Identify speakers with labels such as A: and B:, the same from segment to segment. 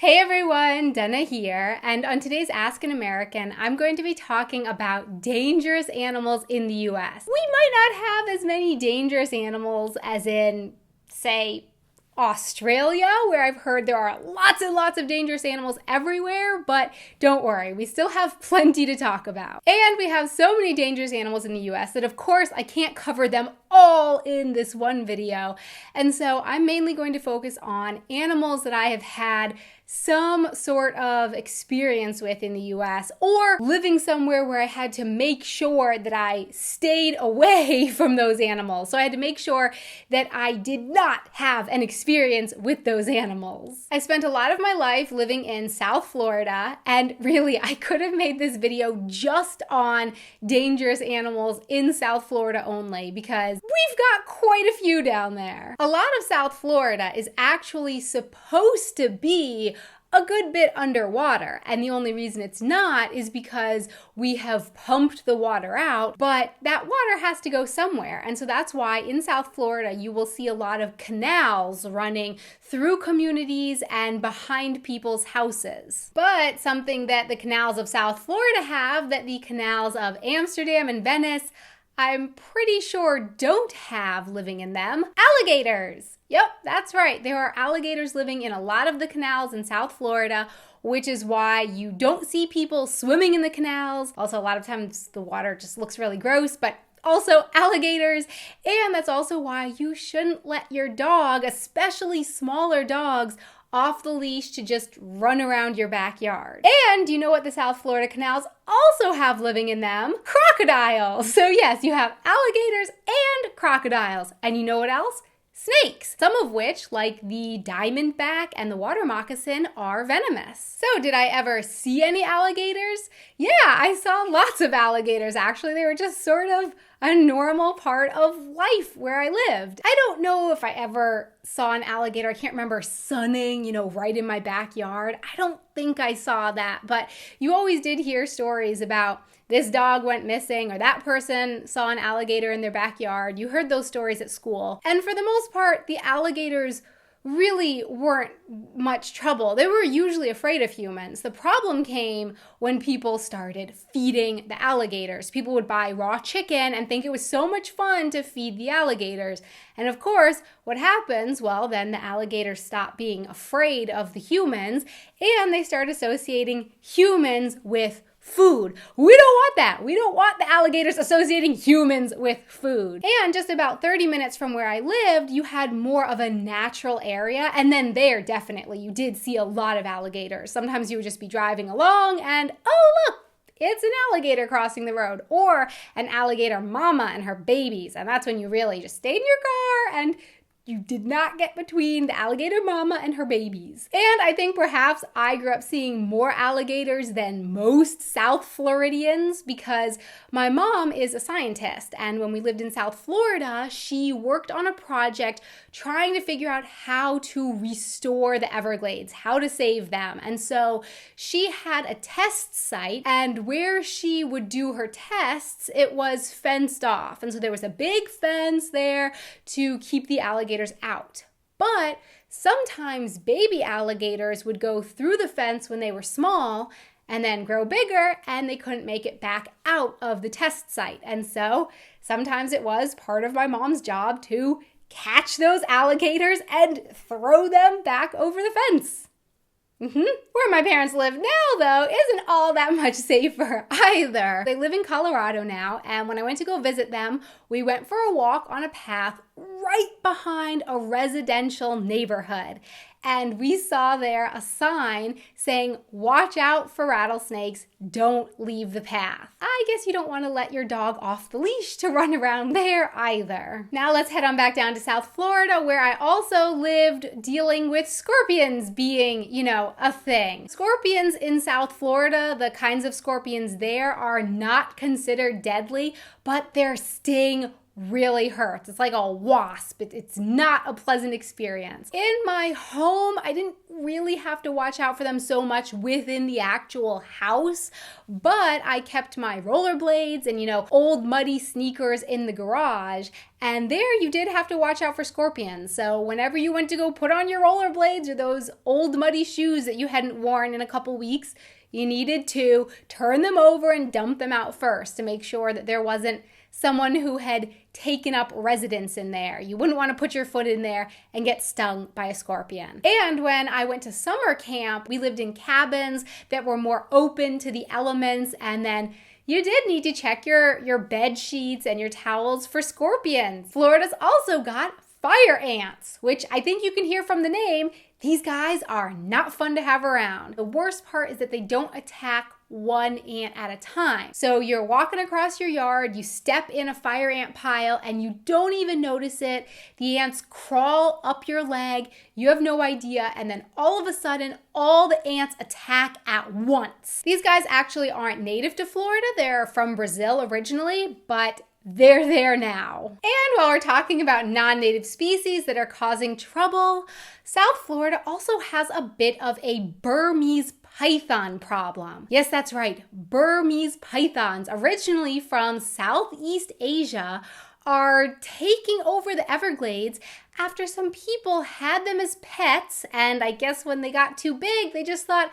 A: Hey everyone, Dana here, and on today's Ask an American, I'm going to be talking about dangerous animals in the US. We might not have as many dangerous animals as in, say, Australia, where I've heard there are lots and lots of dangerous animals everywhere, but don't worry, we still have plenty to talk about. And we have so many dangerous animals in the US that of course I can't cover them all in this one video. And so I'm mainly going to focus on animals that I have had some sort of experience with in the US, or living somewhere where I had to make sure that I stayed away from those animals. So I had to make sure that I did not have an experience with those animals. I spent a lot of my life living in South Florida, and really I could have made this video just on dangerous animals in South Florida only, because we've got quite a few down there. A lot of South Florida is actually supposed to be a good bit underwater, and the only reason it's not is because we have pumped the water out, but that water has to go somewhere. And so that's why in South Florida you will see a lot of canals running through communities and behind people's houses. But something that the canals of South Florida have that the canals of Amsterdam and Venice, I'm pretty sure, don't have living in them: alligators. Yep, that's right. There are alligators living in a lot of the canals in South Florida, which is why you don't see people swimming in the canals. Also, a lot of times the water just looks really gross, but also alligators. And that's also why you shouldn't let your dog, especially smaller dogs, off the leash to just run around your backyard. And you know what the South Florida canals also have living in them? Crocodiles. So yes, you have alligators and crocodiles. And you know what else? Snakes, some of which, like the diamondback and the water moccasin, are venomous. So did I ever see any alligators? Yeah, I saw lots of alligators actually. They were just sort of a normal part of life where I lived. I don't know if I ever saw an alligator. I can't remember sunning, right in my backyard. I don't think I saw that, but you always did hear stories about this dog went missing, or that person saw an alligator in their backyard. You heard those stories at school. And for the most part, the alligators really weren't much trouble. They were usually afraid of humans. The problem came when people started feeding the alligators. People would buy raw chicken and think it was so much fun to feed the alligators. And of course, what happens? Well, then the alligators stop being afraid of the humans, and they start associating humans with food. We don't want that. We don't want the alligators associating humans with food. And just about 30 minutes from where I lived, you had more of a natural area. And then there, definitely, you did see a lot of alligators. Sometimes you would just be driving along and, oh, look, it's an alligator crossing the road, or an alligator mama and her babies. And that's when you really just stayed in your car and you did not get between the alligator mama and her babies. And I think perhaps I grew up seeing more alligators than most South Floridians, because my mom is a scientist. And when we lived in South Florida, she worked on a project trying to figure out how to restore the Everglades, how to save them. And so she had a test site, and where she would do her tests, it was fenced off. And so there was a big fence there to keep the alligators out. But sometimes baby alligators would go through the fence when they were small and then grow bigger, and they couldn't make it back out of the test site. And so sometimes it was part of my mom's job to catch those alligators and throw them back over the fence. Where my parents live now, though, isn't all that much safer either. They live in Colorado now, and when I went to go visit them, we went for a walk on a path right behind a residential neighborhood. And we saw there a sign saying, "Watch out for rattlesnakes, don't leave the path." I guess you don't want to let your dog off the leash to run around there either. Now let's head on back down to South Florida, where I also lived dealing with scorpions being, a thing. Scorpions in South Florida, the kinds of scorpions there, are not considered deadly, but their sting really hurts. It's like a wasp. It's not a pleasant experience. In my home, I didn't really have to watch out for them so much within the actual house, but I kept my rollerblades and, old muddy sneakers in the garage. And there you did have to watch out for scorpions. So whenever you went to go put on your rollerblades or those old muddy shoes that you hadn't worn in a couple weeks, you needed to turn them over and dump them out first to make sure that there wasn't someone who had taken up residence in there. You wouldn't want to put your foot in there and get stung by a scorpion. And when I went to summer camp, we lived in cabins that were more open to the elements, and then you did need to check your bed sheets and your towels for scorpions. Florida's also got fire ants, which I think you can hear from the name. These guys are not fun to have around. The worst part is that they don't attack one ant at a time. So you're walking across your yard, you step in a fire ant pile, and you don't even notice it. The ants crawl up your leg, you have no idea, and then all of a sudden, all the ants attack at once. These guys actually aren't native to Florida. They're from Brazil originally, but they're there now. And while we're talking about non-native species that are causing trouble, South Florida also has a bit of a Burmese python problem. Yes, that's right. Burmese pythons, originally from Southeast Asia, are taking over the Everglades after some people had them as pets, and I guess when they got too big, they just thought,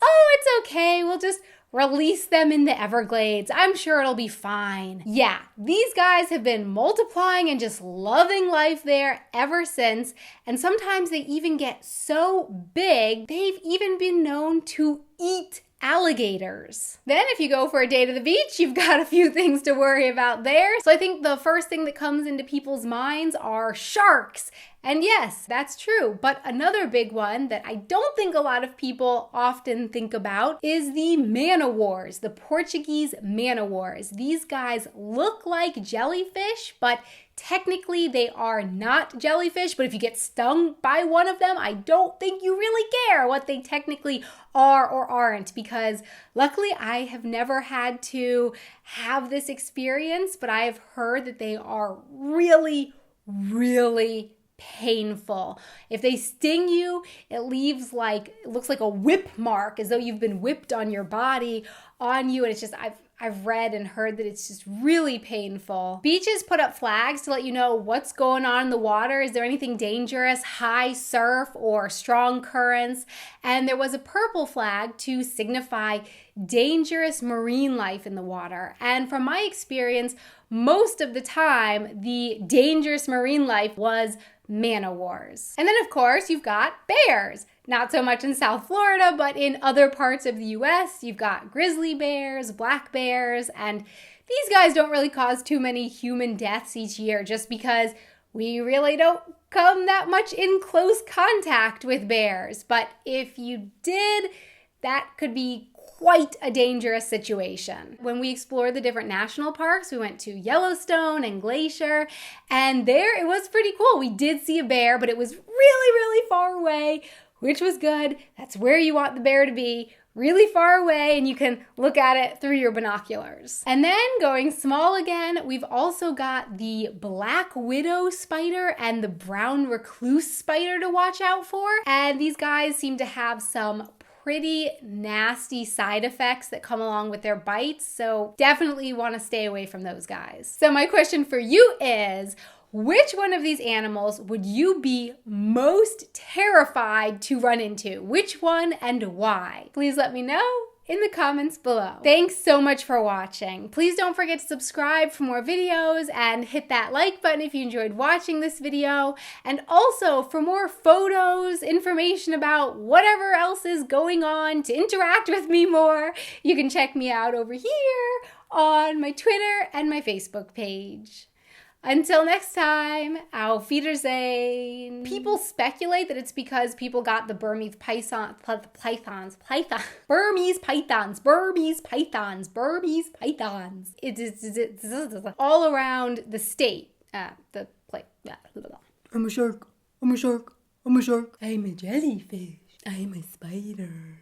A: oh, it's okay, we'll just release them in the Everglades. I'm sure it'll be fine. Yeah, these guys have been multiplying and just loving life there ever since. And sometimes they even get so big, they've even been known to eat alligators. Then if you go for a day to the beach, you've got a few things to worry about there. So I think the first thing that comes into people's minds are sharks. And yes, that's true. But another big one that I don't think a lot of people often think about is the man-o-wars, the Portuguese man-o-wars. These guys look like jellyfish, but technically they are not jellyfish. But if you get stung by one of them, I don't think you really care what they technically are or aren't, because luckily I have never had to have this experience, but I have heard that they are really, really painful. If they sting you, it looks like a whip mark, as though you've been whipped on your body on you. And it's just, I've read and heard that it's just really painful. Beaches put up flags to let you know what's going on in the water. Is there anything dangerous, high surf or strong currents? And there was a purple flag to signify dangerous marine life in the water. And from my experience, most of the time, the dangerous marine life was man-o-wars. And then, of course, you've got bears. Not so much in South Florida, but in other parts of the U.S., you've got grizzly bears, black bears, and these guys don't really cause too many human deaths each year just because we really don't come that much in close contact with bears. But if you did, that could be quite a dangerous situation. When we explored the different national parks, we went to Yellowstone and Glacier, and there it was pretty cool. We did see a bear, but it was really, really far away, which was good. That's where you want the bear to be, really far away, and you can look at it through your binoculars. And then going small again, we've also got the black widow spider and the brown recluse spider to watch out for. And these guys seem to have some pretty nasty side effects that come along with their bites, so definitely want to stay away from those guys. So my question for you is, which one of these animals would you be most terrified to run into? Which one and why? Please let me know in the comments below. Thanks so much for watching. Please don't forget to subscribe for more videos and hit that like button if you enjoyed watching this video. And also for more photos, information about whatever else is going on, to interact with me more, you can check me out over here on my Twitter and my Facebook page. Until next time, auf Wiedersehen. People speculate that it's because people got the Burmese pythons, It's all around the state. I'm a shark. I'm a jellyfish. I'm a spider.